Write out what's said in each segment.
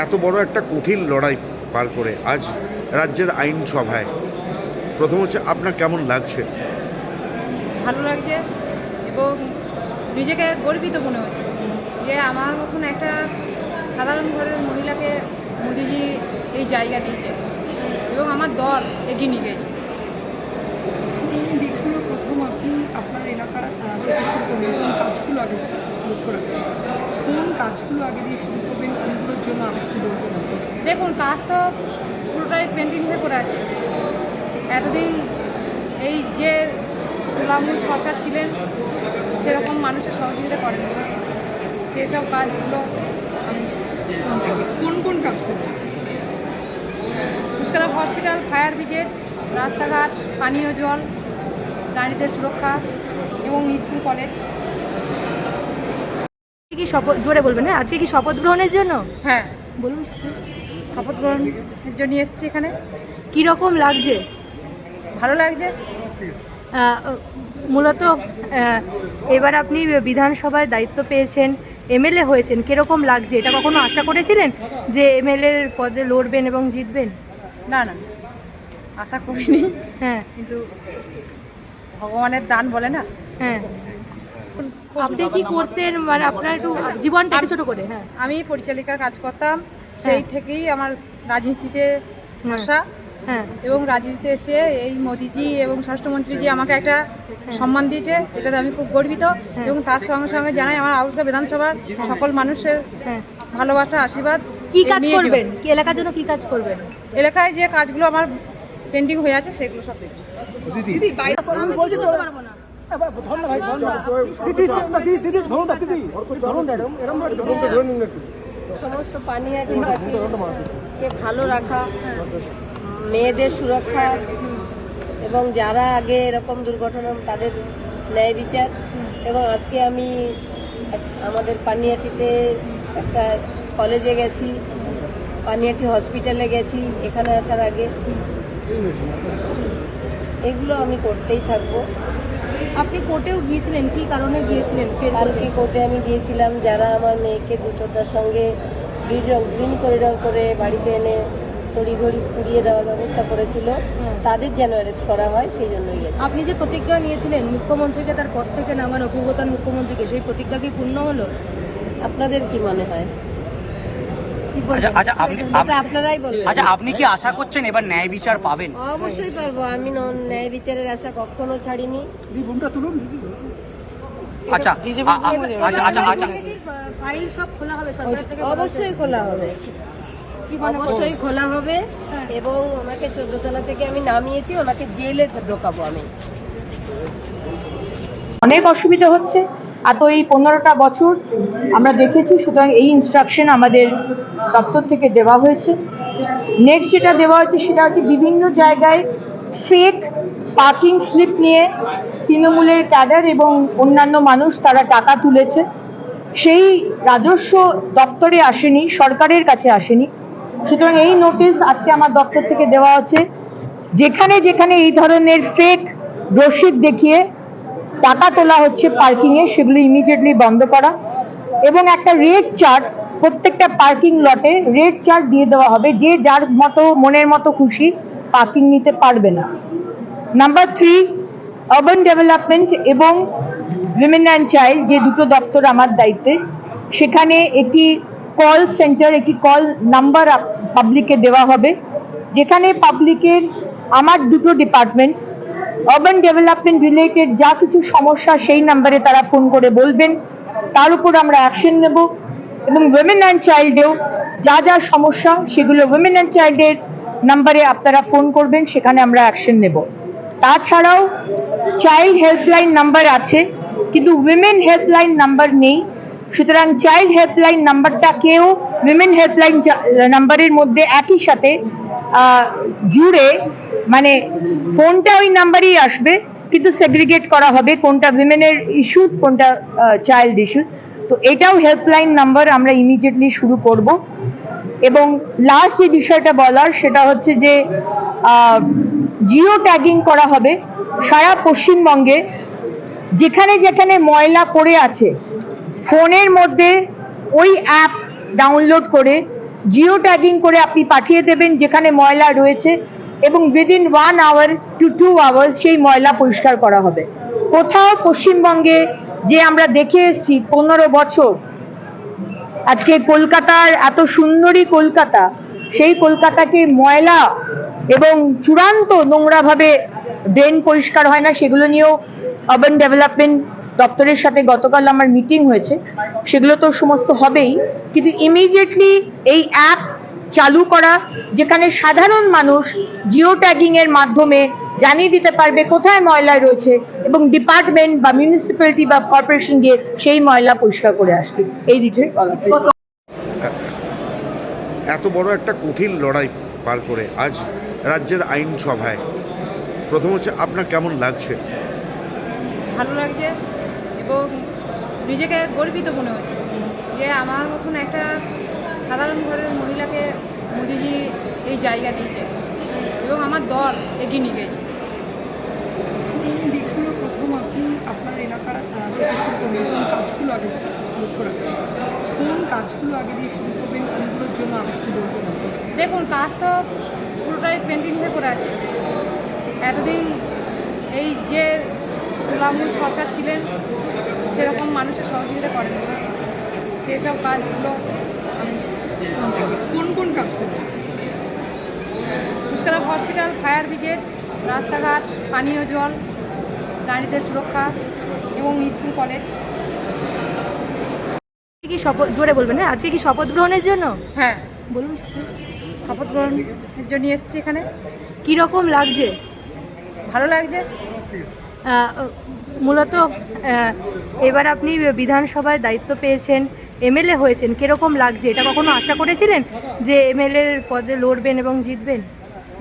এত বড় একটা কঠিন লড়াই পার করে আজ রাজ্যের আইনসভায় প্রথম হচ্ছে আপনার কেমন লাগছে? ভালো লাগছে এবং নিজেকে গর্বিত মনে হচ্ছে যে আমার মতন একটা সাধারণ ঘরের মহিলাকে মোদিজি এই জায়গা দিয়েছে এবং আমার দল এগিয়ে নিয়ে গেছে। কোন দিকগুলো প্রথম আপনি আপনার এলাকা থেকে শুরু করবেন, কোন কাজগুলো আগে লক্ষ্য রাখবেন, কোন কাজগুলো আগে দিয়ে শুরু করবেন, কোনগুলোর জন্য আগে কি বলবেন? দেখুন, কাজ তো পুরোটাই পেন্টিং হয়ে পড়ে আছে। এতদিন এই যে তৃণমূল সরকার ছিলেন সেরকম মানুষের সহযোগিতা করেন, সেসব কাজগুলো আমি কোন কোন কাজ করবেন? মুশকিল হসপিটাল, ফায়ার ব্রিগেড, রাস্তাঘাট, পানীয় জল, নারীদের সুরক্ষা এবং স্কুল কলেজ। কি শপথ জোরে বলবেন? হ্যাঁ, আজকে কি শপথ গ্রহণের জন্য? হ্যাঁ, বলুন। শপথ গ্রহণের জন্য এসেছি এখানে। কীরকম লাগছে? ভালো লাগছে। মূলত এবার আপনি বিধানসভায় দায়িত্ব পেয়েছেন, এমএলএ হয়েছেন, কীরকম লাগছে? এটা কখনো আশা করেছিলেন যে এমএলএর পদে লড়বেন এবং জিতবেন? না না, আশা করিনি, হ্যাঁ কিন্তু ভগবানের দান বলে না। হ্যাঁ। আপনি কি করতেন, মানে আপনার একটু জীবনটা একটু ছোটো করে? হ্যাঁ, আমি পরিচালিকার কাজ করতাম, সেই থেকেই আমার রাজনীতিতে আসা। হ্যাঁ, এবং রাজনীতিতে এসে এই মোদিজি এবং স্বরাষ্ট্রমন্ত্রীজি আমাকে একটা সম্মান দিয়েছে, এটাতে আমি খুব গর্বিত। এবং তার সঙ্গে সঙ্গে জানাই আমার আউসগাঁ বিধানসভার সকল মানুষের হ্যাঁ। ভালোবাসা, আশীর্বাদ। কি কাজ নিয়ে করবেন? কি এলাকার জন্য কি কাজ করবেন? এলাকায় যে কাজগুলো আমার পেন্ডিং হয়ে আছে সেগুলো সব দেখব। সমস্ত পানিয়াটিকে ভালো রাখা, মেয়েদের সুরক্ষা এবং যারা আগে এরকম দুর্ঘটনা তাদের ন্যায় বিচার। এবং আজকে আমি আমাদের পানিয়াটিতে একটা কলেজে গেছি, পানিয়াটি হসপিটালে গেছি এখানে আসার আগে। এগুলো আমি করতেই থাকবো। আপনি কোর্টেও গিয়েছিলেন, কি কারণে গিয়েছিলেন? কালকে কোর্টে আমি গিয়েছিলাম, যারা আমার মেয়েকে দ্রুততার সঙ্গে গ্রিন করিডর করে বাড়িতে এনে তড়িঘড়ি পুড়িয়ে দেওয়ার ব্যবস্থা করেছিল, তাদের যেন অ্যারেস্ট করা হয় সেই জন্যই গেছে। আপনি যে প্রতিজ্ঞা নিয়েছিলেন মুখ্যমন্ত্রীকে তার পদ থেকে নামানো, পূর্বতন মুখ্যমন্ত্রীকে, সেই প্রতিজ্ঞা কি পূর্ণ হলো? আপনাদের কি মনে হয়? আপনারাই বলবেন। আচ্ছা, আপনি কি আশা করছেন এবার ন্যায় বিচার পাবেন? অবশ্যই পারবো। আমি ন্যায় বিচারের আশা কখনো ছাড়িনি। আচ্ছা, ফাইল সব খোলা হবে সরকার থেকে? অবশ্যই খোলা হবে, অবশ্যই খোলা হবে। এবং ওনাকে 14 তলা থেকে আমি নামিয়েছি, ওনাকে জেলে ঢোকাবো আমি। অনেক অসুবিধা হচ্ছে, আর তো এই 15টা বছর আমরা দেখেছি। সুতরাং এই ইনস্ট্রাকশন আমাদের দপ্তর থেকে দেওয়া হয়েছে। নেক্সট যেটা দেওয়া হয়েছে সেটা হচ্ছে বিভিন্ন জায়গায় ফেক পার্কিং স্লিপ নিয়ে তৃণমূলের ক্যাডার এবং অন্যান্য মানুষ তারা টাকা তুলেছে। সেই রাজস্ব দপ্তরে আসেনি, সরকারের কাছে আসেনি। সুতরাং এই নোটিশ আজকে আমার দপ্তর থেকে দেওয়া হচ্ছে, যেখানে যেখানে এই ধরনের ফেক রসিদ দেখিয়ে টাকা তোলা হচ্ছে পার্কিংয়ে, সেগুলো ইমিডিয়েটলি বন্ধ করা এবং একটা রেট চার্ট প্রত্যেকটা পার্কিং লটে রেট চার্ট দিয়ে দেওয়া হবে, যে যার মতো মনের মতো খুশি পার্কিং নিতে পারবে না। নাম্বার 3, আরবান ডেভেলপমেন্ট এবং উইমেন অ্যান্ড চাইল্ড, যে দুটো দপ্তর আমার দায়িত্বে, সেখানে একটি কল সেন্টার, একটি কল নাম্বার পাবলিককে দেওয়া হবে, যেখানে পাবলিকের আমার দুটো ডিপার্টমেন্ট আরবান ডেভেলপমেন্ট রিলেটেড যা কিছু সমস্যা সেই নাম্বারে তারা ফোন করে বলবেন, তার উপর আমরা অ্যাকশন নেব। এবং উইমেন অ্যান্ড চাইল্ডেও যা যা সমস্যা সেগুলো উইমেন অ্যান্ড চাইল্ডের নাম্বারে আপনারা ফোন করবেন, সেখানে আমরা অ্যাকশন নেব। তাছাড়াও চাইল্ড হেল্পলাইন নাম্বার আছে, কিন্তু উইমেন হেল্পলাইন নাম্বার নেই। সুতরাং চাইল্ড হেল্পলাইন নাম্বারটাকেও উইমেন হেল্পলাইন নাম্বারের মধ্যে একই সাথে জুড়ে, মানে ফোনটা ওই নাম্বারই আসবে, কিন্তু সেগ্রিগেট করা হবে কোনটা উইমেনের ইস্যুস, কোনটা চাইল্ড ইস্যুস। তো এটাও হেল্পলাইন নাম্বার আমরা ইমিডিয়েটলি শুরু করব। এবং লাস্ট যে বিষয়টা বলার সেটা হচ্ছে যে জিও ট্যাগিং করা হবে সারা পশ্চিমবঙ্গে। যেখানে যেখানে ময়লা পড়ে আছে ফোনের মধ্যে ওই অ্যাপ ডাউনলোড করে জিও ট্যাগিং করে আপনি পাঠিয়ে দেবেন যেখানে ময়লা রয়েছে, এবং উইদিন 1 hour to 2 hours সেই ময়লা পরিষ্কার করা হবে। কোথাও পশ্চিমবঙ্গে যে আমরা দেখে এসেছি 15 বছর, আজকে কলকাতার এত সুন্দরী কলকাতা, সেই কলকাতাকে ময়লা এবং চূড়ান্ত নোংরাভাবে ড্রেন পরিষ্কার হয় না, সেগুলো নিয়েও আরবান ডেভেলপমেন্ট দপ্তরের সাথে গতকাল আমার মিটিং হয়েছে। সেগুলো তো সমস্ত হবেই, কিন্তু ইমিডিয়েটলি এই অ্যাপ চালু করা, যেখানে সাধারণ মানুষ জিও ট্যাগিং এর মাধ্যমে জানিয়ে দিতে পারবে কোথায় ময়লা রয়েছে, এবং ডিপার্টমেন্ট বা মিউনিসিপ্যালিটি বা কর্পোরেশন গিয়ে সেই ময়লা পরিষ্কার করে আসবে। এই দিকে বলা হচ্ছে। এত বড় একটা কঠিন লড়াই পার করে আজ রাজ্যের আইনসভায়, প্রথম হচ্ছে আপনার কেমন লাগছে? ভালো লাগছে এবং নিজেকে গর্বিত মনে হচ্ছে যে আমার মতন একটা সাধারণ ঘরের মহিলাকে মোদিজি এই জায়গা দিয়েছে এবং আমার দল এগিয়ে নিয়ে গেছে। কোন দিকগুলো প্রথম আপনি আপনার এলাকা থেকে শুরু করবেন, কোন কাজগুলো আগে লক্ষ্য রাখবেন, কোন কাজগুলো আগে দিয়ে শুরু করবেন, কোনগুলোর জন্য আগে কি বলবেন? দেখুন, কাজ তো পুরোটাই পেন্টিং হয়ে পড়ে আছে। এতদিন এই যে তৃণমূল সরকার ছিলেন সেরকম মানুষের সহযোগিতা করেন, সেসব কাজগুলো আমি কোন কোন কাজ করবেন? পুষ্করা হসপিটাল, ফায়ার ব্রিগেড, রাস্তাঘাট, পানীয় জল, নারীদের সুরক্ষা এবং স্কুল কলেজ। কি শপথ, জোরে বলবেন, হ্যাঁ? আজকে কি শপথ গ্রহণের জন্য? হ্যাঁ, বলুন, শপথ গ্রহণের জন্য এসেছি এখানে। কীরকম লাগছে? ভালো লাগছে। মূলত এবার আপনি বিধানসভায় দায়িত্ব পেয়েছেন, এমএলএ হয়েছেন, কীরকম লাগছে? এটা কখনো আশা করেছিলেন যে এমএলএর পদে লড়বেন এবং জিতবেন?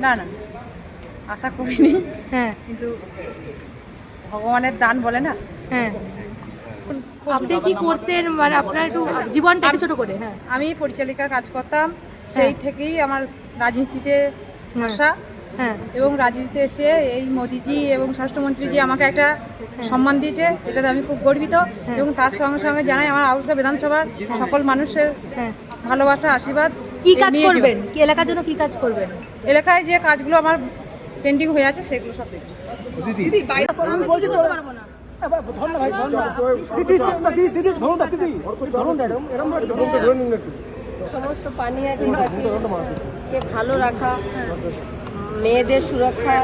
না না, আশা করিনি, হ্যাঁ, কিন্তু ভগবানের দান বলে না। হ্যাঁ। আপনি কি করতেন, মানে আপনার একটু জীবনটা একটু ছোট করে? হ্যাঁ, আমি পরিচালিকার কাজ করতাম, সেই থেকেই আমার রাজনীতিতে আসা। হ্যাঁ, এবং রাজনীতিতে এসে এই মোদিজি এবং স্বরাষ্ট্রমন্ত্রীজি আমাকে একটা সম্মান দিয়েছে, এটাতে আমি খুব গর্বিত। এবং তার সঙ্গে সঙ্গে জানাই আমার আউসগাঁ বিধানসভার সকল মানুষের হ্যাঁ। ভালোবাসা, আশীর্বাদ। কি কাজ নিয়ে করবেন, কি এলাকার জন্য কি কাজ করবেন? এলাকায় যে কাজগুলো আমার পেন্ডিং হয়ে আছে সেগুলো সব দেখব। সমস্ত পানিয়াটিকে ভালো রাখা, মেয়েদের সুরক্ষা,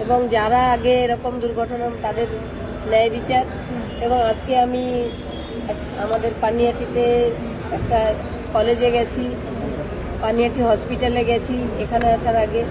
এবং যারা আগে এরকম দুর্ঘটনা তাদের ন্যায় বিচার। এবং আজকে আমি আমাদের পানিয়াটিতে একটা কলেজে গেছি, পানিয়াটি হসপিটালে গেছি এখানে আসার আগে।